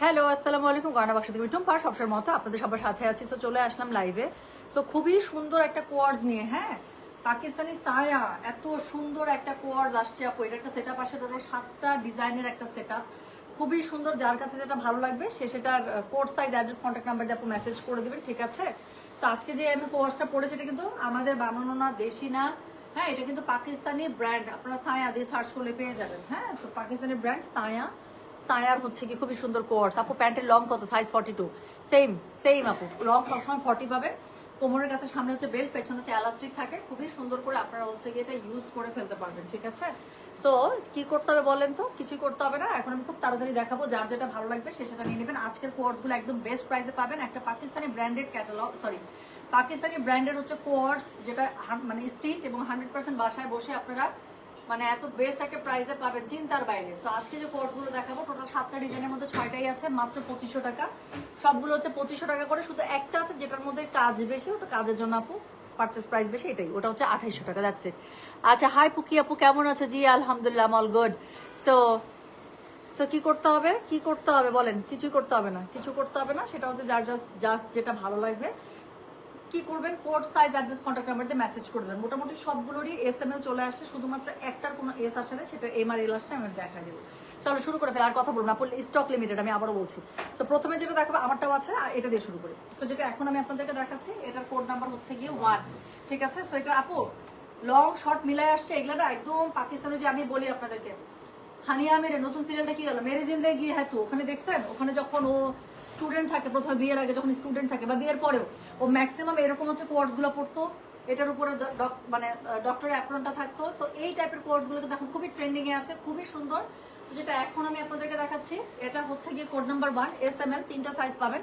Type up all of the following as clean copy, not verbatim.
Hello, আসসালামু আলাইকুম। গয়না বাক্স থেকে টুম্পা সবসময়ের মতো আপনাদের সবার সাথে আছি। সো চলে আসলাম লাইভে। সো খুবই সুন্দর একটা কোয়ার্জ নিয়ে, হ্যাঁ, পাকিস্তানি সায়া, এত সুন্দর একটা কোয়ার্জ আসছে আপু। এটা একটা সেট আপ আসে, টোটাল 7টা ডিজাইনের একটা সেট আপ, খুবই সুন্দর। যার কাছে যেটা ভালো লাগবে সে সেটার code size, address, contact number দিয়ে আপু মেসেজ করে দেবেন, ঠিক আছে? তো আজকে যে আমি কোয়ার্জটা পড়েছি এটা কিন্তু আমাদের বানানো না, দেশি না, হ্যাঁ, এটা কিন্তু পাকিস্তানি ব্র্যান্ড। আপনারা সায়া দিয়ে সার্চ করলে পেয়ে যাবেন, হ্যাঁ। তো পাকিস্তানি ব্র্যান্ড সায়া। সায়ার হচ্ছে কি খুবই সুন্দর কোয়ার্স। আপু প্যান্টের লং কত? সাইজ 42। সেম সেম আপু, লং সবসময় 40 পাবে। কোমরের কাছে সামনে হচ্ছে বেল্ট, পেছনে হচ্ছে এলাস্টিক থাকে, খুবই সুন্দর করে আপনারা হচ্ছে কি এটা ইউজ করে ফেলতে পারবেন, ঠিক আছে? সো কি করতে হবে বলেন তো? কিছুই করতে হবে না। এখন আমি খুব তাড়াতাড়ি দেখাবো, যার যেটা ভালো লাগবে সে সেটা নিয়ে নেবেন। আজকের কোয়ার্সগুলো একদম বেস্ট প্রাইসে পাবেন। একটা Pakistani branded catalogue, sorry, Pakistani ব্র্যান্ডের হচ্ছে কোয়ার্স, যেটা মানে স্টিচ এবং 100% বাসায় বসে আপনারা মানে এত বেস্ট একটা প্রাইসে পাবেন, চিন্তার বাইরে। তো আজকে যে কোর্সগুলো দেখাবো টোটাল 7টা ডিজাইনের মধ্যে 6টাই আছে মাত্র 2500 টাকা। সবগুলো হচ্ছে 2500 টাকা করে। শুধু একটা আছে যেটার মধ্যে কাজ বেশি, ওটা কাজের জন্য আপু পারচেস প্রাইস বেশি, এটাই, ওটা হচ্ছে 2800 টাকা। That's it. আচ্ছা, হাই পুকি আপু, কেমন আছো? জি আলহামদুলিল্লাহ, অল গুড। সো সো কি করতে হবে? কি করতে হবে বলেন? কিছুই করতে হবে না, কিছু করতে হবে না। সেটা হচ্ছে যার জাস্ট যেটা ভালো লাগবে কি করবেন, code size, address, contact number দিয়ে মেসেজ করে দেবেন। মোটামুটি সবগুলোরই এসএমএল চলে আসছে, শুধুমাত্র একটার কোনো এস আসে না, সেটা এম আর এল আসছে, আমি দেখা দেবো। চলো শুরু করে ফেলে, আর কথা বলবো না, স্টক লিমিটেড, আমি আবারও বলছি। সো প্রথমে যেটা দেখাবো আমারটাও আছে, এটা দিয়ে শুরু করি। সো যেটা এখন আমি আপনাদেরকে দেখাচ্ছি এটার কোড নাম্বার হচ্ছে গিয়ে 1, ঠিক আছে? সো এটা আপু লং শর্ট মিলাই আসছে, এগুলো না একদম পাকিস্তানের, যে আমি বলি আপনাদেরকে হানিয়া মেরে নতুন সিরিয়ালটা কি গেল, মেরে জিন্দেগি গিয়ে, হ্যাঁ, তো ওখানে দেখছেন, ওখানে যখন ও স্টুডেন্ট থাকে, প্রথমে বিয়ের আগে যখন স্টুডেন্ট থাকে বা বিয়ের পরেও, ও ম্যাক্সিমাম এরকম হচ্ছে কোর্স গুলো পড়তো, এটার উপরে মানে ডক্টরের অ্যাপ্রনটা থাকতো। তো এই টাইপের কোর্স গুলো কিন্তু এখন খুবই ট্রেন্ডিং এ আছে, খুবই সুন্দর। তো যেটা এখন আমি আপনাদেরকে দেখাচ্ছি এটা হচ্ছে গিয়ে কোড নাম্বার 1, SML, 3টা সাইজ পাবেন,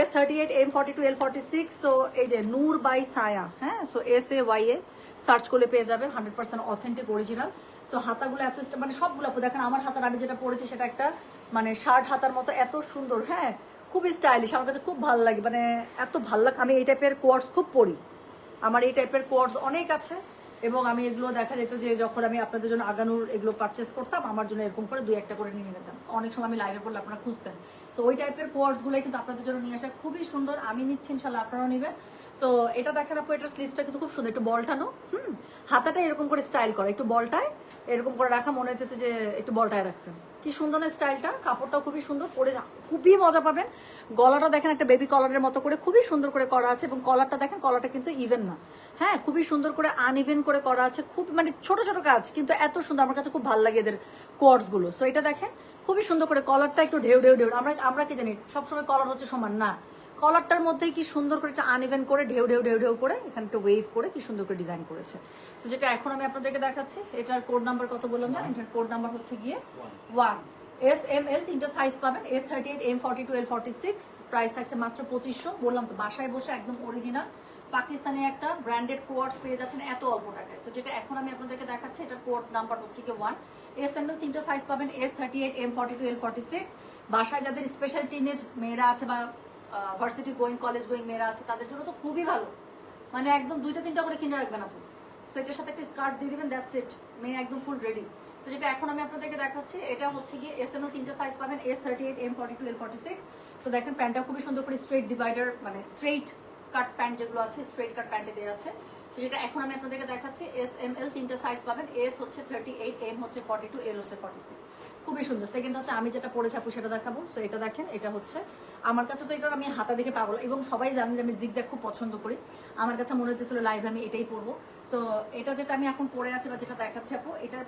S38, M42, L46। সো এই যে নূর বাই সায়া, হ্যাঁ, সো SAYA সার্চ করলে পেয়ে যাবেন, 100% অথেন্টিক অরিজিনাল। সো হাতাগুলো এত মানে সবগুলো আপু দেখেন, আমার হাতার আমি যেটা পরেছি সেটা একটা মানে শার্ট হাতার মতো, এত সুন্দর, হ্যাঁ, খুবই স্টাইলিশ। আমার কাছে খুব ভালো লাগে, মানে এত ভালো লাগে। আমি এই টাইপের কোয়ার্স খুব পরি, আমার এই টাইপের কোয়ার্স অনেক আছে, এবং আমি এগুলো দেখা যেত যে যখন আমি আপনাদের জন্য আগানোর এগুলো পারচেস করতাম, আমার জন্য এরকম করে 2-1টা করে নিয়ে নিতাম। অনেক সময় আমি লাইভে পড়লে আপনারা খুঁজতেন। সো ওই টাইপের কোয়ার্সগুলোই কিন্তু আপনাদের জন্য নিয়ে আসা, খুবই সুন্দর। আমি নিচ্ছি, ইনশাল্লাহ আপনারাও নেবেন। সো এটা দেখেন আপু, এটার স্লিভসটা কিন্তু খুব সুন্দর, একটু বলটানো, হাতাটা এরকম করে স্টাইল করা, একটু বলটায় এরকম করে রাখা, মনে হইতেছে যে একটু বলটায় রাখছেন। কি সুন্দর না স্টাইলটা, কাপড়টাও খুবই সুন্দর, পরে খুবই মজা পাবেন। গলাটা দেখেন একটা বেবি কলারের মতো করে খুবই সুন্দর করে করা আছে, এবং কলারটা দেখেন, কলারটা কিন্তু ইভেন না, হ্যাঁ, খুবই সুন্দর করে আনইভেন করে করা আছে, খুব মানে ছোট ছোট কাজ, কিন্তু এত সুন্দর। আমার কাছে খুব ভালো লাগে এদের কোয়ার্স গুলো। সো এটা দেখেন খুবই সুন্দর করে, কলারটা একটু ঢেউ ঢেউ ঢেউ, আমরা কি জানি সবসময় কলার হচ্ছে সমান না, কলারটার মধ্যে কি সুন্দর করে একটা আনইভেন করে ঢেউ ঢেউ ঢেউ ঢেউ করে এখানে একটা ওয়েভ করে কি সুন্দর করে ডিজাইন করেছে। তো যেটা এখন আমি আপনাদেরকে দেখাচ্ছি এটার কোড নাম্বার কত বললাম না, এটার কোড নাম্বার হচ্ছে গিয়ে 1, SML, 3টা সাইজ পাবেন, S38, M42, L46। প্রাইস থাকছে মাত্র 2500। বললাম তো, বাসায় বসে একদম অরিজিনাল পাকিস্তানি একটা ব্র্যান্ডেড কোয়ার্স পেয়ে যাচ্ছেন এত অল্প টাকায়। সো যেটা এখন আমি আপনাদেরকে দেখাচ্ছি এটার কোড নাম্বার হচ্ছে গিয়ে 1, SML, 3টা সাইজ পাবেন, S38, M42, L46। বাসায় যাদের স্পেশাল টিনেজ মেয়েরা আছে বা ভার্সিটি গোয়িং, কলেজ গোয়িং মেয়েরা আছে, তাদের জন্য তো খুবই ভালো, মানে একদম 2টা-3টা করে কিনে রাখবেন আপু। সো এটার সাথে একটা স্কার্ট দিয়ে দিবেন, দ্যাটস ইট, মেয়ে একদম ফুল রেডি। সো যেটা এখন আমি আপনাদেরকে দেখাচ্ছি এটা হচ্ছে গিয়ে SML, 3টা সাইজ পাবেন, S38, M42, L46। সো দেখেন প্যান্টটা খুবই সুন্দর করে স্ট্রেট ডিভাইডার, মানে স্ট্রেট কাট প্যান্ট যেগুলো আছে, স্ট্রেট কাট প্যান্টে দেওয়া আছে। সো যেটা এখন আমি আপনাদেরকে দেখাচ্ছি SML, 3টা সাইজ পাবেন, S হচ্ছে 38, M হচ্ছে 42, L হচ্ছে 46। খুবই সুন্দর। সেকেন্ড হচ্ছে আমি যেটা পরেছি আপু সেটা দেখাবো। সো এটা দেখেন, এটা হচ্ছে আমার কাছে তো এটা আমি হাতা দেখে পাগল, এবং সবাই জানেন যে আমি জিগজ্যাগ খুব পছন্দ করি। আমার কাছে মনে হতেছিল লাইভ আমি এটাই পরবো। সো এটা যেটা আমি এখন পরে আছি বা যেটা দেখাচ্ছি আপু, এটার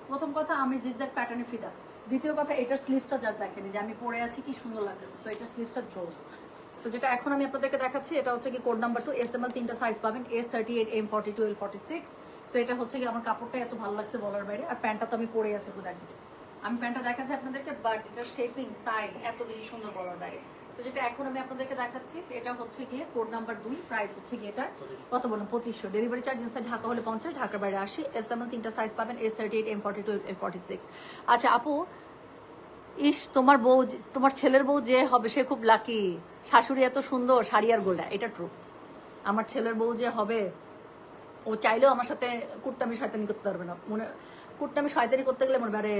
প্রথম কথা আমি জিগজ্যাগ প্যাটার্নে ফিদা। দ্বিতীয় কথা এটার স্লিভসটা জাস্ট দেখেনি যে আমি পরে আছি, কি সুন্দর লাগতেছে। সো এটার স্লিভসটা জোস। সো যেটা এখন আমি আপনাদেরকে দেখাচ্ছি এটা হচ্ছে কি কোড নাম্বার 2, SML, 3টা সাইজ পাবেন, S38, M42, L46। সো এটা হচ্ছে কি আমার কাপড়টা এত ভালো লাগছে বলার বাইরে, আর প্যান্টটা তো আমি পরে আছি আপু, দেখেন আমি প্যান্টটা দেখাচ্ছি আপনাদেরকে, বাট এটার শেপিং সাইজ এত বেশি সুন্দর বলার বাইরে। তো যেটা এখন আমি আপনাদেরকে দেখাচ্ছি এটা হচ্ছে গিয়ে কোড নাম্বার 2, প্রাইস হচ্ছে গিয়ে এটা কত বললাম, 2500। ডেলিভারি চার্জ ইনসাইড ঢাকা হলে 50, ঢাকার বাইরে 80। SML, 3টা সাইজ পাবেন, S38, M42, L46। আচ্ছা আপু, ইস, তোমার বউ, তোমার ছেলের বউ যে হবে সে খুব লাকি, শাশুড়ি এত সুন্দর, শাড়ি আর গোল্ডা, এটা ট্রু। আমার ছেলের বউ যে হবে, ও চাইলেও আমার সাথে কুট্টামি শয়তানি করতে পারবে না। মনে কুট্টামি শয়তানি করতে গেলে মনে আরে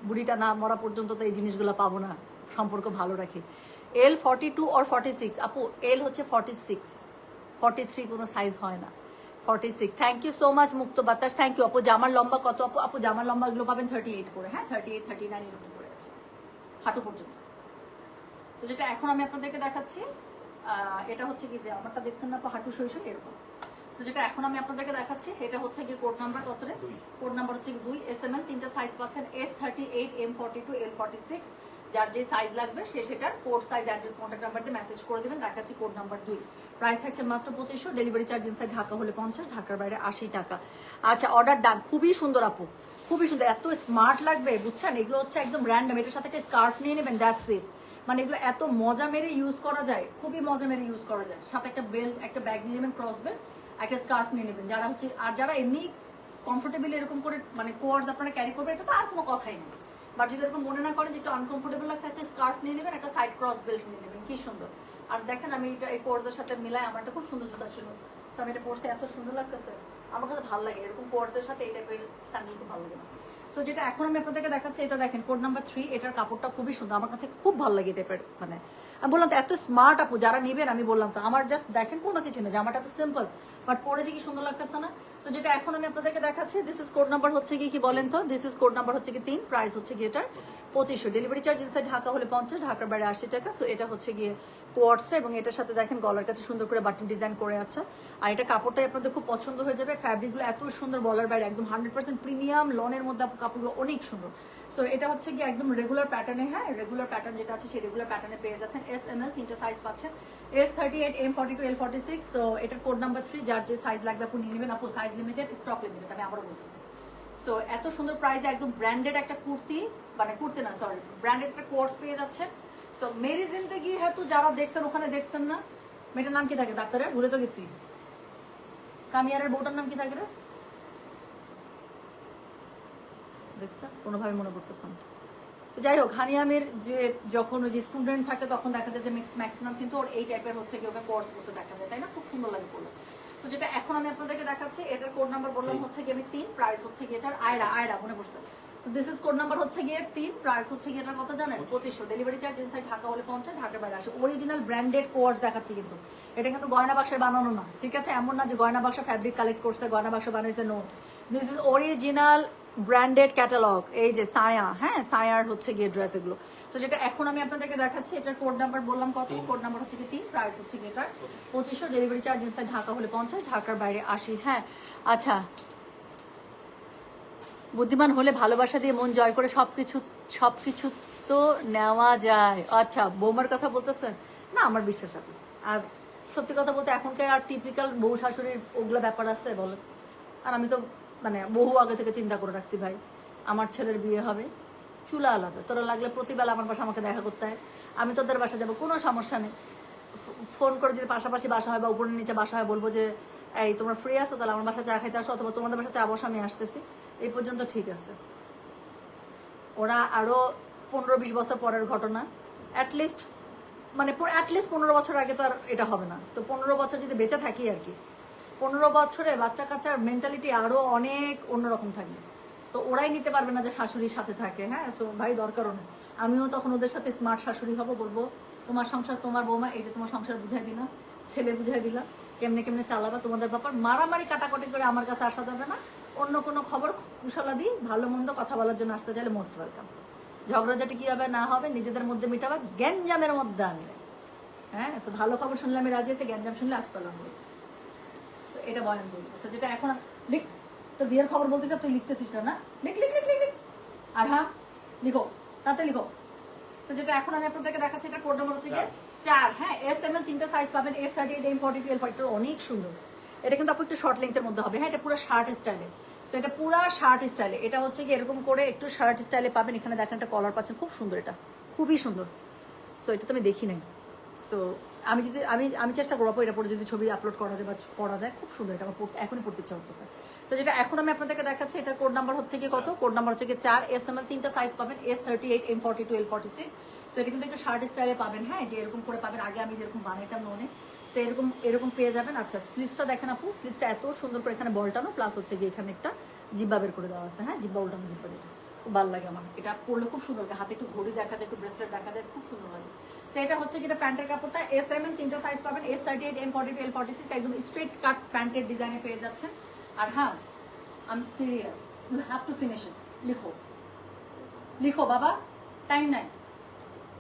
বুড়িটা না মরা পর্যন্ত তো এই জিনিসগুলো পাবো না, সম্পর্ক ভালো রাখি। এল 42 or 46 আপু, এল হচ্ছে 46, 43 কোনো সাইজ হয় না, 46। থ্যাংক ইউ সো মাচ মুক্ত বাতাস, থ্যাংক ইউ আপু। জামার লম্বা কত আপু? আপু জামার লম্বা এগুলো পাবেন 38 করে, হ্যাঁ 38, 39 এরকম করে আছে, হাঁটু পর্যন্ত। সো যেটা এখন আমি আপনাদেরকে দেখাচ্ছি, এটা হচ্ছে কি যে আমারটা দেখছেন না আপু, হাঁটু সইসই এরকম। তো যেটা এখন আমি আপনাদেরকে দেখাচ্ছি, এটা হচ্ছে কি কোড নাম্বার কত রে? কোড নাম্বার হচ্ছে কি 2, SML, তিনটা সাইজ পাচ্ছেন, S38, M42, L46। যার যে সাইজ লাগবে সে সেটার code size, address, contact number দিয়ে মেসেজ করে দেবেন। দেখাচ্ছি কোড নাম্বার 2। প্রাইস থাকছে মাত্র 2500, ডেলিভারি চার্জ ইনসাইড ঢাকা হলে 50, ঢাকার বাইরে 80 টাকা। আচ্ছা, অর্ডার ডান। খুবই সুন্দর আপু, খুবই সুন্দর, এত স্মার্ট লাগবে বুঝছেন। এগুলো হচ্ছে একদম র্যান্ডম, এটার সাথে একটা স্কার্ফ নিয়ে নেবেন, দ্যাটস ইট। মানে এগুলো এত মজা মেরে ইউজ করা যায়, খুবই মজা মেরে ইউজ করা যায়। সাথে একটা বেল্ট, একটা ব্যাগ নিয়ে নেবেন, ক্রস বেল্ট, একটা স্কার্ফ নিয়ে নেবেন। যারা হচ্ছে, আর যারা এমনি কমফোর্টেবল এরকম করে মানে কোয়ার্স আপনারা ক্যারি করবেন, এটা তো আর কোনো কথাই নেই। বাট যদি এরকম মনে না করেন যে একটু আনকমফোর্টেবল লাগছে, একটা স্কার্ফ নিয়ে নেবেন, একটা সাইড ক্রস বেল্ট নিয়ে নেবেন, কি সুন্দর। আর দেখেন আমি এটা এই কোয়ার্সের সাথে মিলাই, আমার একটা খুব সুন্দর জুতা ছিল, তো আমি এটা পরতে এত সুন্দর লাগতেছে, আমার কাছে ভালো লাগে এরকম কোয়ার্সের সাথে এই টাইপের স্যান্ডেল, খুব ভালো লাগে না। সো যেটা এখন আমি আপনাদেরকে দেখাচ্ছি, এটা দেখেন কোড নাম্বার 3, এটার কাপড়টা খুবই সুন্দর, আমার কাছে খুব ভালো লাগে এই টাইপের। মানে আমি বললাম তো এত স্মার্ট আপু, যারা নেবেন আমি বললাম তো, আমার জাস্ট দেখেন কোনো কিছু নেই, জামাটা তো সিম্পল, বাট পরেছে কি সুন্দর লাগতেছে না। সো যেটা এখন আমি আপনাদেরকে দেখাচ্ছি, দিস ইজ কোড নাম্বার হচ্ছে কি বলেন তো, দিস ইজ কোড নাম্বার হচ্ছে কি 3, প্রাইস হচ্ছে কি এটার 2500, ডেলিভারি চার্জ ইনসাইড ঢাকা হলে 50, ঢাকার বাইরে 80 টাকা। সো এটা হচ্ছে গিয়ে কোয়ার্সটা, এবং এটার সাথে দেখেন গলার কাছে সুন্দর করে বাটন ডিজাইন করে আছে। আর এটা কাপড়টাই আপনাদের খুব পছন্দ হয়ে যাবে, ফ্যাব্রিকগুলো এত সুন্দর, বলার বাইরে, একদম 100% প্রিমিয়াম লনের মধ্যে কাপড়গুলো অনেক সুন্দর। সো এটা হচ্ছে কি একদম রেগুলার প্যাটার্নে, হ্যাঁ রেগুলার প্যাটার্ন যেটা আছে সেই রেগুলার প্যাটার্নে পেয়ে যাচ্ছেন। SML, তিনটা সাইজ পাচ্ছেন, S38, M42, L46। সো এটার কোড নাম্বার 3, যার যে সাইজ লাগবে আপনি নিয়ে নেবেন আপু, সাইজ লিমিটেড, স্টক লিমিটেড, আমি আবারও বলতেছি। সো এত সুন্দর প্রাইসে একদম ব্র্যান্ডেড একটা কুর্তি, মানে কুর্তি না সরি, ব্র্যান্ডেড একটা কোর্স পেয়ে যাচ্ছে। সো মেরি জিন্দেগি হ্যাঁ তো যারা দেখছেন ওখানে দেখছেন না, মেয়েটার নাম কি থাকে ডাক্তারের, ভুলে তো গেছি, কামিয়ারের বউটার নাম কি থাকে রে, দেখছেন কোনোভাবে মনে পড়তেছে না। তো যাই হোক, হানিয়ামের যে যখন ওই যে স্টুডেন্ট থাকে তখন দেখা যায় যে ম্যাক্সিমাম কিন্তু ওর এই টাইপের হচ্ছে কি ওকে কোর্স করতে দেখা যায়, তাই না? খুব সুন্দর লাগে পড়লে। তো যেটা এখন আমি আপনাদেরকে দেখাচ্ছি, এটার কোড নাম্বার বললাম হচ্ছে কি আমি 3, প্রাইস হচ্ছে কি এটার আয়রা মনে পড়ছে। So this is code number হচ্ছে গিয়ে 3, প্রাইস হচ্ছে কি এটার কত জানেন? 2500, ডেলিভারি চার্জ ইনসাইড ঢাকা হলে 50, ঢাকার বাইরে আসে। অরিজিনাল ব্র্যান্ডেড কোয়ার্স দেখাচ্ছি কিন্তু, এটা কিন্তু গয়না বাক্সের বানানো না, ঠিক আছে? এমন না যে গয়না বাক্স ফ্যাব্রিক কালেক্ট করছে, গয়না বাক্স বানাইছে, no, this is original branded catalogue. এই যে সায়া, হ্যাঁ সায়ার হচ্ছে গিয়ে ড্রেস এগুলো। তো যেটা এখন আমি আপনাদেরকে দেখাচ্ছি, এটার কোড নাম্বার বললাম কত, কোড নাম্বার হচ্ছে কি 3, প্রাইস হচ্ছে কি এটার 2500, ডেলিভারি চার্জ ইনসাইড ঢাকা হলে 50, ঢাকার বাইরে 80। হ্যাঁ আচ্ছা, বুদ্ধিমান হলে ভালোবাসা দিয়ে মন জয় করে সবকিছু তো নেওয়া যায়। আচ্ছা, বৌমার কথা বলতেছেন না, আমার বিশ্বাস আছে। আর সত্যি কথা বলতে এখনকার আর টিপিক্যাল বউ শাশুড়ির ওগুলো ব্যাপার আছে বলেন। আর আমি তো মানে বহু আগে থেকে চিন্তা করে রাখছি ভাই, আমার ছেলের বিয়ে হবে, চুলা আলাদা, তোরা লাগলে প্রতিবেলা আমার বাসা আমাকে দেখা করতে হয়, আমি তোদের বাসা যাবো, কোনো সমস্যা নেই। ফোন করে যদি পাশাপাশি বাসা হয় বা উপরে নিচে বাসা হয়, বলবো যে এই তোমরা ফ্রি আসো, তাহলে আমার বাসা চা খাইতে আসো, অথবা তোমাদের বাসা চা বসা আমি আসতেছি, এই পর্যন্ত ঠিক আছে। ওরা আরও 15-20 বছর পরের ঘটনা, অ্যাটলিস্ট 15 বছর আগে তো আর এটা হবে না। তো 15 বছর যদি বেঁচে থাকি আর কি, 15 বছরে বাচ্চা কাচ্চার মেন্টালিটি আরও অনেক অন্যরকম থাকবে। তো ওরাই নিতে পারবে না যে শাশুড়ির সাথে থাকে, হ্যাঁ। সো ভাই দরকারও নেই, আমিও তখন ওদের সাথে স্মার্ট শাশুড়ি হব, বলবো তোমার সংসার তোমার বৌমা, এই যে তোমার সংসার বুঝাই দিলাম, ছেলে বুঝাই দিলাম, কেমনে কেমনে চালাবা তোমাদের ব্যাপার, মারামারি কাটাকাটি করে আমার কাছে আসা যাবে না। অন্য কোনো খবর কুশলাদি ভালো মন্দ কথা বলার জন্য আসতে চাইলে মোস্ট ওয়েলকাম। ঝগড়াঝাটি কি হবে না হবে নিজেদের মধ্যে মিটাবা, গ্যাঞ্জামের মধ্যে আমি, হ্যাঁ। তো ভালো খবর শুনলে আমি রাজি আছি, গ্যাঞ্জাম শুনলে আসসালাম বলি। তো এটা বয়ান বলবো। তো যেটা এখন লিখ, তো বিয়ের খবর বলতেছ তুই লিখতেছিস না, লিখ লিখ লিখ লিখ লিখ, আর হ্যাঁ লিখো, তাতে লিখো। তো যেটা এখন আমি আপনাদেরকে দেখাচ্ছি, এটা কোড নাম্বার হচ্ছে 4, হ্যাঁ। SML, তিনটা সাইজ পাবেন, S38, M42, L42, অনেক সুন্দর। এটা কিন্তু আপু একটু শর্ট লেন্থের মধ্যে হবে, হ্যাঁ। এটা পুরো শার্ট স্টাইলে, সো এটা পুরো শার্ট স্টাইলে, এটা হচ্ছে কি এরকম করে একটু শার্ট স্টাইলে পাবেন। এখানে দেখেন একটা কলার পাচ্ছেন, খুব সুন্দর, এটা খুবই সুন্দর। সো এটা তো আমি দেখি নাই, সো আমি যদি আমি চেষ্টা করবো এটা পরে যদি ছবি আপলোড করা যায় বা পড়া যায়, খুব সুন্দর। এটা আমার এখনই পড়তে ইচ্ছা করতেছে। তো যেটা এখন আমি আপনাদেরকে দেখাচ্ছি, এটার কোড নাম্বার হচ্ছে কি কত, কোড নাম্বার হচ্ছে কি 4, SML, তিনটা সাইজ পাবেন, S38, M42, L46। সো এটা কিন্তু একটু শার্ট স্টাইলে পাবেন, হ্যাঁ, যে এরকম করে পাবেন। আগে আমি যেরকম বানাইতাম নোনে, তো এরকম পেয়ে যাবেন। আচ্ছা, স্লিভসটা দেখেন আপু, স্লিভসটা এত সুন্দর করে এখানে বলটানো, প্লাস হচ্ছে গিয়ে এখানে একটা জিব্বা বের করে দেওয়া আছে, হ্যাঁ, জিব্বা উল্টানো জিব্বা, যেটা খুব ভালো লাগে আমার, এটা পরলে খুব সুন্দর লাগে, হাতে একটু ঘড়ি দেখা যায়, একটু ব্রেসলেট দেখা যায়, খুব সুন্দর লাগে। সো এটা হচ্ছে কি এটা প্যান্টের কাপড়টা এস এম এল তিনটা সাইজ পাবেন, S38, M42, L46, একদম স্ট্রেট কাট প্যান্টের ডিজাইনে পেয়ে যাচ্ছেন। আর হ্যাঁ, I am serious, you have to finish it. লিখো লিখো বাবা, টাইম নাই।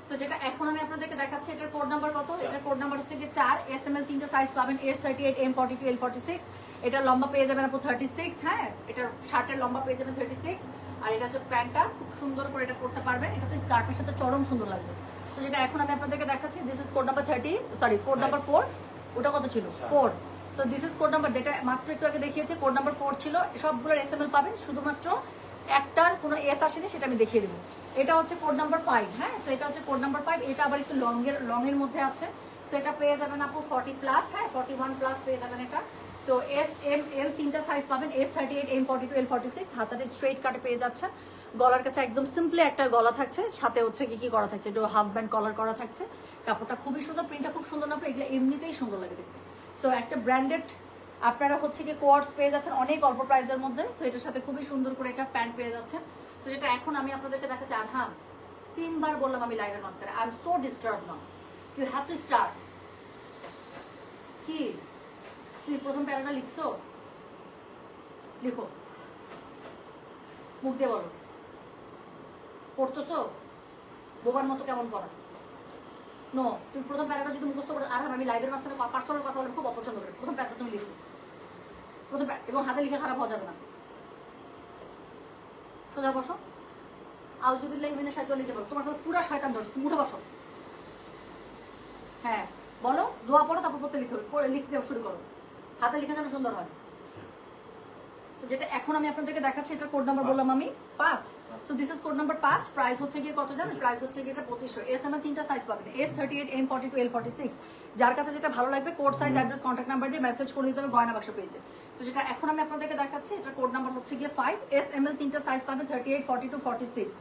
সো যেটা এখন আমি আপনাদেরকে দেখাচ্ছি, এটার কোড নাম্বার কত? এটার কোড নাম্বার হচ্ছে কি 4, SML তিনটা সাইজ পাবেন, S38, M42, L46। এটা লম্বা পেয়ে যাবেন আপু 36, হ্যাঁ এটার শার্টের লম্বা পেয়ে যাবেন 36। আর এটা হচ্ছে প্যান্টটা, খুব সুন্দর করে এটা পরতে পারবেন, এটা তো স্কার্টের সাথে চরম সুন্দর লাগবে। তো যেটা এখন আমি আপনাদেরকে দেখাচ্ছি, this is code number code number 4। ওটা কত ছিল? 4। So this is code number, যেটা মাত্র একটু আগে দেখিয়েছে, কোড নাম্বার 4 ছিল। সবগুলোর SML পাবেন, শুধুমাত্র একটার কোনো এস আসেনি, সেটা আমি দেখিয়ে দেবো। এটা হচ্ছে কোড নাম্বার 5, হ্যাঁ। সো এটা হচ্ছে কোড নাম্বার 5, এটা আবার একটু লংয়ের মধ্যে আছে। সো এটা পেয়ে যাবেন আপু 40+, হ্যাঁ 41+ পেয়ে যাবেন এটা। তো SML তিনটা সাইজ পাবেন, S38, M42, L46। হাতাটা স্ট্রেট কাটে পেয়ে যাচ্ছেন। গলার কাছে একদম সিম্পলি একটা গলা থাকছে, সাথে হচ্ছে কি করা থাকছে, একটু হাফ ব্যান্ড কলার করা থাকছে। কাপড়টা খুবই সুন্দর, প্রিন্টটা খুব সুন্দর না, এগুলো এমনিতেই সুন্দর লাগে দেখতে। সো একটা ব্র্যান্ডেড আপনারা হচ্ছে কি কোয়ার্টস পেয়ে যাচ্ছেন অনেক অল্প প্রাইসের মধ্যে। সো এটার সাথে খুবই সুন্দর করে একটা প্যান্ট পেয়ে যাচ্ছেন। সো এটা এখন আমি আপনাদেরকে দেখাচ্ছি। আর হ্যাঁ, 3বার বললাম আমি লাইভের মাঝখানে, I am so disturb now, you have to start. কি তুমি প্রথম প্যারাটা লিখছো? লিখো, মুখ দিয়ে বলো। পড়তেছো বোবার মতো কেমন পড়া? নো, তুমি প্রথম প্যারাটা যদি মুখস্থ করো, আর আমি লাইভের মাঝখানে পার্সোনাল কথা বলে খুব অপছন্দ করি। প্রথম প্যারাটা তুমি লিখো, এবং হাতে লিখে খারাপ হওয়া যাবে না। সোজা বসো, আউযুবিল্লাহি মিনাশ শাইতানির রাজিম বলো। তোমার কাছে পুরো শয়তান ধরছে, তুমি উঠে বসো। হ্যাঁ বলো, দোয়া পড়ো, তারপর পড়তে লিখতে শুরু করো। হাতে লিখে যেন সুন্দর হয়। সো যেটা এখন আমি আপনাদেরকে দেখাচ্ছি, এটা কোড নাম্বার বললাম আমি 5। So this is code number 5। Price হচ্ছে গিয়ে কত জানেন? প্রাইস হচ্ছে গিয়ে এটা 2500। SML তিনটা সাইজ পাবেন, S38, M42, L46। যার কাছে যেটা ভালো লাগবে, code size, address, contact number দিয়ে মেসেজ করে দিতে হবে গয়না বাক্স পেজে। সো যেটা এখন আমি আপনাদেরকে দেখাচ্ছি, এটা কোড নাম্বার হচ্ছে গিয়ে 5। SML তিনটা সাইজ পাবেন, 38, 42, 46।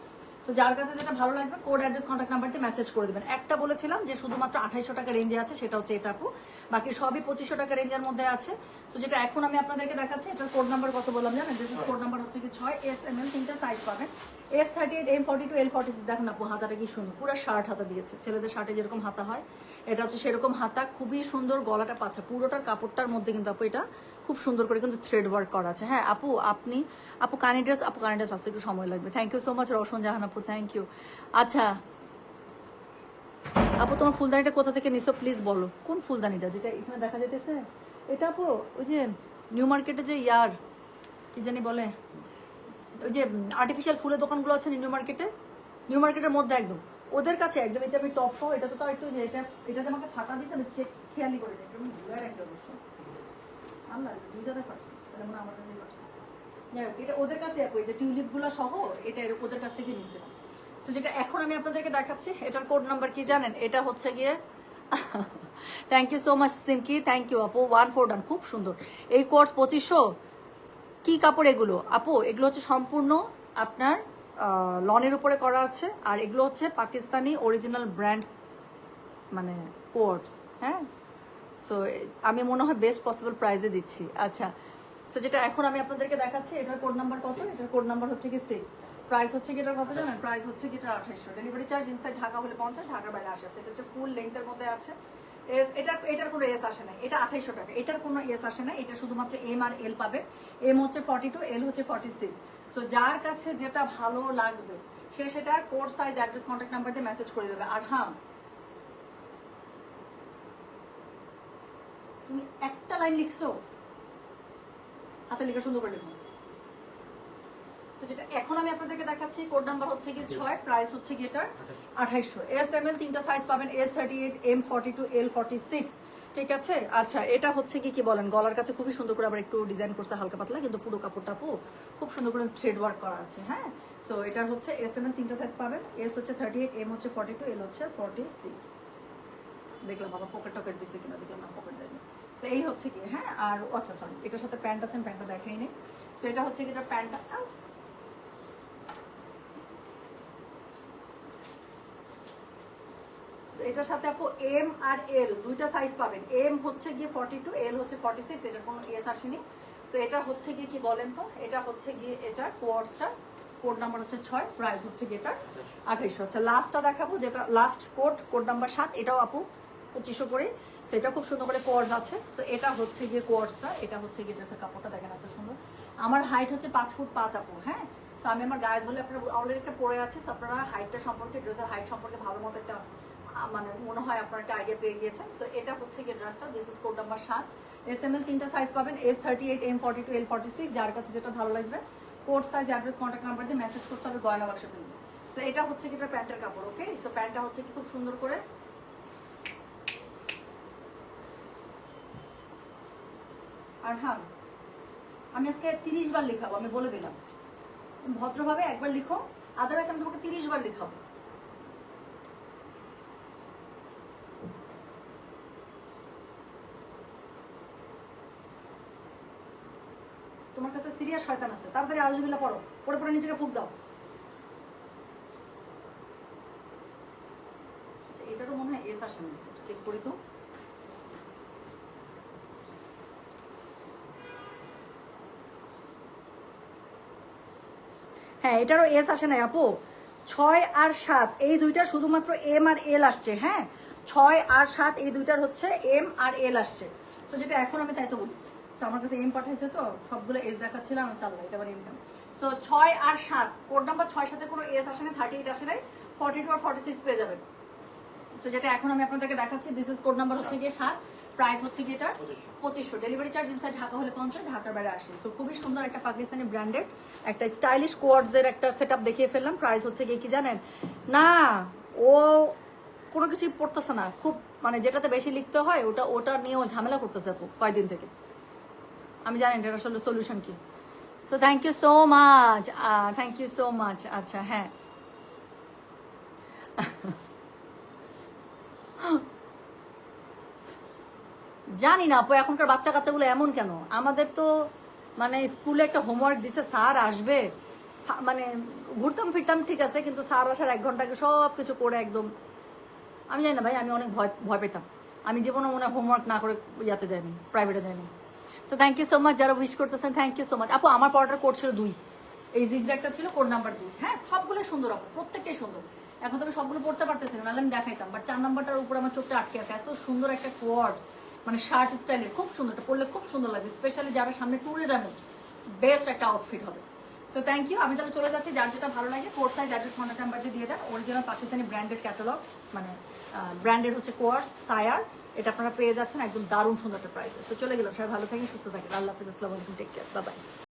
তো যার কাছে যেটা ভালো লাগবে, কোড, অ্যাড্রেস, কন্ট্যাক্ট নাম্বার দিয়ে মেসেজ করে দেবেন। একটা বলেছিলাম যে শুধুমাত্র 2800 টাকা রেঞ্জে আছে, সেটা হচ্ছে এটা আপু, বাকি সবই 2500 টাকা রেঞ্জের মধ্যে আছে। তো যেটা এখন আমি আপনাদেরকে দেখাচ্ছি, এটার কোড নাম্বার কত বললাম জানেন? দিস ইজ কোড নাম্বার হচ্ছে কি 6। SML তিনটা সাইজ পাবেন, S38, M42, L46। দেখুন আপু হাতাটা কি সুন্দর, পুরো শার্ট হাতা দিয়েছে, ছেলেদের শার্টে যেরকম হাতা হয় এটা হচ্ছে সেরকম হাতা, খুবই সুন্দর। গলাটা পাচ্ছে, পুরোটার কাপড়টার মধ্যে কিন্তু আপু এটা খুব সুন্দর করে কিন্তু থ্রেড ওয়ার্ক করা আছে। হ্যাঁ আপু, আপু কানি ড্রেস আসতে একটু সময় লাগবে। Thank you so much Roshan Jahan আপু, থ্যাংক ইউ। আচ্ছা আপু, তোমার ফুলদানিটা কোথা থেকে নিছো প্লিজ বলো। কোন ফুলদানিটা যেটা এখানে দেখা যাইতেছে? এটা আপু ওই যে নিউ মার্কেটে যে কি জানি বলে, ওই যে আর্টিফিশিয়াল ফুলের দোকানগুলো আছে নিউ মার্কেটের মধ্যে একদম ওদের কাছে একদম। এটা আমি টপ সহ, এটা তো তার একটু যে এটা যে আমাকে ফাটা দিয়েছে, আমি চেক খেয়ালি করে দেখি, আমি ঘুরে রাখি অবশ্য। আল্লাহ, 2 জায়গায় পারছি, তাহলে মনে আমার কাছেই পারছি। যাই হোক, এটা ওদের কাছে আপু, এই যে টিউলিপগুলো সহ এটা ওদের কাছ থেকে নিয়েছিলাম। তো যেটা এখন আমি আপনাদেরকে দেখাচ্ছি, এটার কোড নাম্বার কি জানেন? এটা হচ্ছে গিয়ে thank you so much Simki, thank you আপু। 141, খুব সুন্দর এই কোর্স। 2500 কি কাপড় এগুলো আপু? এগুলো হচ্ছে সম্পূর্ণ আপনার লনের উপরে করা আছে, আর এগুলো হচ্ছে পাকিস্তানি অরিজিনাল ব্র্যান্ড মানে কোর্স, হ্যাঁ। সো আমি মনে হয় বেস্ট পসিবল প্রাইসে দিচ্ছি। আচ্ছা, সো যেটা এখন আমি আপনাদেরকে দেখাচ্ছি, এটার কোড নাম্বার কত? এটার কোড নাম্বার হচ্ছে কি 6। প্রাইস হচ্ছে কি এটার কত জানেন? প্রাইস হচ্ছে কি এটা 2800। ডেলিভারি চার্জ ইনসাইড ঢাকা হলে 50, ঢাকার বাইরে 80 আছে। এটা হচ্ছে ফুল লেন্থের মধ্যে আছে। এটার কোনো এস আসে না, এটা 2800 টাকা। এটার কোনো এস আসে না, এটা শুধুমাত্র এম আর এল পাবে। এম হচ্ছে 42, এল হচ্ছে 46। সো যার কাছে যেটা ভালো লাগবে সে সেটা code size, address, contact number দিয়ে মেসেজ করে দেবে। আর হ্যাঁ, তুমি একটা লাইন লিখছো, হাতে লিখে সুন্দর করে লিখো। তো যেটা এখন আমি আপনাদেরকে দেখাচ্ছি, কোড নাম্বার হচ্ছে কি 6, প্রাইস হচ্ছে কি এটার 2800। SML তিনটা সাইজ পাবেন, S38, M42, L46। ঠিক আছে। আচ্ছা, এটা হচ্ছে কি বলেন, গলার কাছে খুবই সুন্দর করে আবার একটু ডিজাইন করছে হালকা পাতলা, কিন্তু পুরো কাপড়টা খুব সুন্দর করে থ্রেড ওয়ার্ক করা আছে, হ্যাঁ। সো এটার হচ্ছে SML তিনটা সাইজ পাবেন, S হচ্ছে 38, M হচ্ছে 42, L হচ্ছে 46। দেখলাম বাবা পকেট টকেট দিছে কিনা, দেখলাম না পকেট দেয়নি। সো এই হচ্ছে কি, হ্যাঁ। আর আচ্ছা সরি, এটার সাথে প্যান্ট আছে, প্যান্টটা দেখাই নেই। সো এটা হচ্ছে কি, এটা প্যান্টটা এটার সাথে আপু এম আর এল দুইটা সাইজ পাবেন। এম হচ্ছে গিয়ে 42, এল হচ্ছে 46। এটার কোনো এস আসেনি। তো এটা হচ্ছে গিয়ে কি বলেন তো, এটা হচ্ছে গিয়ে এটার কোয়ার্সটা কোড নাম্বার হচ্ছে 6, প্রাইস হচ্ছে গেটার 2800। আচ্ছা লাস্টটা দেখাবো, যেটা লাস্ট কোড নাম্বার 7, এটাও আপু 2500 করে। সো এটা খুব সুন্দর করে কোয়ার্স আছে। সো এটা হচ্ছে গিয়ে কোয়ার্সটা, এটা হচ্ছে গিয়ে ড্রেসের কাপড়টা দেখেন এত সুন্দর। আমার হাইট হচ্ছে 5 ফুট 5 আপু, হ্যাঁ। তো আমি আমার গায়ে ধরলে আপনারা অলরেডি একটা পরে আছে। সো আপনারা হাইটটা সম্পর্কে, ড্রেসের হাইট সম্পর্কে ভালো মতো একটা মানে মনে হয় আপনারা একটা আইডিয়া পেয়ে গিয়েছেন। সো এটা হচ্ছে গিয়ে ড্রেসটা, this is code number 7। SML 3টা সাইজ পাবেন, S38, M42, L46, যার কাছে যেটা ভালো লাগবে code size, address, contact number দিয়ে মেসেজ করতে হবে গয়না বাক্স পেজে। সো এটা হচ্ছে কি এটা প্যান্টের কাপড়, ওকে। সো প্যান্টটা হচ্ছে কি খুব সুন্দর করে আর হ্যাঁ আমি আজকে 30 বার লিখাবো, আমি বলে দিলাম ভদ্রভাবে একবার লিখো, আদারওয়াইজ আমি তোমাকে 30 বার লিখাবো। তোমার কাছে সিরিয়াস শয়তান আছে, তাড়াতাড়ি আলহামদুলিল্লাহ পড়ো, পড়ে পড়ে নিজেকে ফুক দাও। আচ্ছা এটারও মনে হয় এস আসে না, চেক করি তো। হ্যাঁ এটারও এস আসে নাই আপু। 6 আর 7 এই দুইটা শুধুমাত্র এম আর এল আসছে, হ্যাঁ 6 আর 7 এই দুইটার হচ্ছে এম আর এল আসছে। তো যেটা এখন আমি তাই তো বলি। তো আমার কাছে এম পাঠাইছে তো সবগুলো এস দেখাচ্ছিলাম, আমি চাল্লা এটা আবার এম কেন। সো 6 আর 7 কোড নাম্বার 6 সাথে কোনো এস আসে না, 38 আসে নাই, 42 আর 46 পেয়ে যাবেন। সো যেটা এখন আমি আপনাদেরকে দেখাচ্ছি, দিস ইজ কোড নাম্বার হচ্ছে গিয়ে 7, প্রাইস হচ্ছে গিয়ে এটা 2500। ডেলিভারি চার্জ ইনসাইড ঢাকা হলে 50, ঢাকার বাইরে 80। সো খুবই সুন্দর একটা পাকিস্তানি ব্র্যান্ডেড একটা স্টাইলিশ কোয়ার্ডসের একটা সেটআপ দেখিয়ে ফেললাম। প্রাইস হচ্ছে গিয়ে কি জানেন না, ও কোনো কিছুই পড়তেছে না, খুব মানে যেটাতে বেশি লিখতে হয় ওটা নিয়েও ঝামেলা করতেছে আপু কয়েকদিন থেকে। আমি জানি এটা আসলে সলিউশন কি। So thank you so much, thank you so much. আচ্ছা হ্যাঁ জানি না আপু এখনকার বাচ্চা কাচ্চাগুলো এমন কেন। আমাদের তো মানে স্কুলে একটা হোমওয়ার্ক দিছে, স্যার আসবে, মানে ঘুরতাম ফিরতাম ঠিক আছে, কিন্তু স্যার আসার 1 ঘন্টা আগে সব কিছু করে একদম, আমি জানি না ভাই, আমি অনেক ভয় ভয় পেতাম। আমি জীবনে মনে হোমওয়ার্ক না করে ইয়াতে যাইনি, প্রাইভেটে যাইনি। So thank you so much যারা উইশ করতেছেন, থ্যাংক ইউ সো মাচ আপু। আমার পড়াটার কোড ছিল 2, এই জিগজ্যাগটা ছিল কোড নাম্বার 2, হ্যাঁ সবগুলো সুন্দর আপু, প্রত্যেকটাই সুন্দর। এখন তো আমি সবগুলো পড়তে পারতেছি না, নাহলে আমি দেখাইতাম, বাট 4 নাম্বারটার উপর আমার চোখটা আটকে আছে। এত সুন্দর একটা কোয়ার্ডস, মানে শার্ট স্টাইলের খুব সুন্দর, এটা পরলে খুব সুন্দর লাগে, স্পেশালি যারা সামনে ট্যুরে যাবেন বেস্ট একটা আউটফিট হবে। তো থ্যাংক ইউ, আমি তাহলে চলে যাচ্ছি। যার যেটা ভালো লাগে code size, address, contact number দিয়ে দেন। অরিজিনাল পাকিস্তানি ব্র্যান্ডেড ক্যাটালগ, মানে ব্র্যান্ডেড হচ্ছে কোয়ার্স সায়ার, এটা আপনারা পেয়ে যাচ্ছেন একদম দারুণ সুন্দর একটা প্রাইসে। তো চলে গেলাম, সবাই ভালো থাকেন, সুস্থ থাকেন, আল্লাহ হাফিজ, আসসালামু আলাইকুম, টেক কেয়ার, বাই বাই।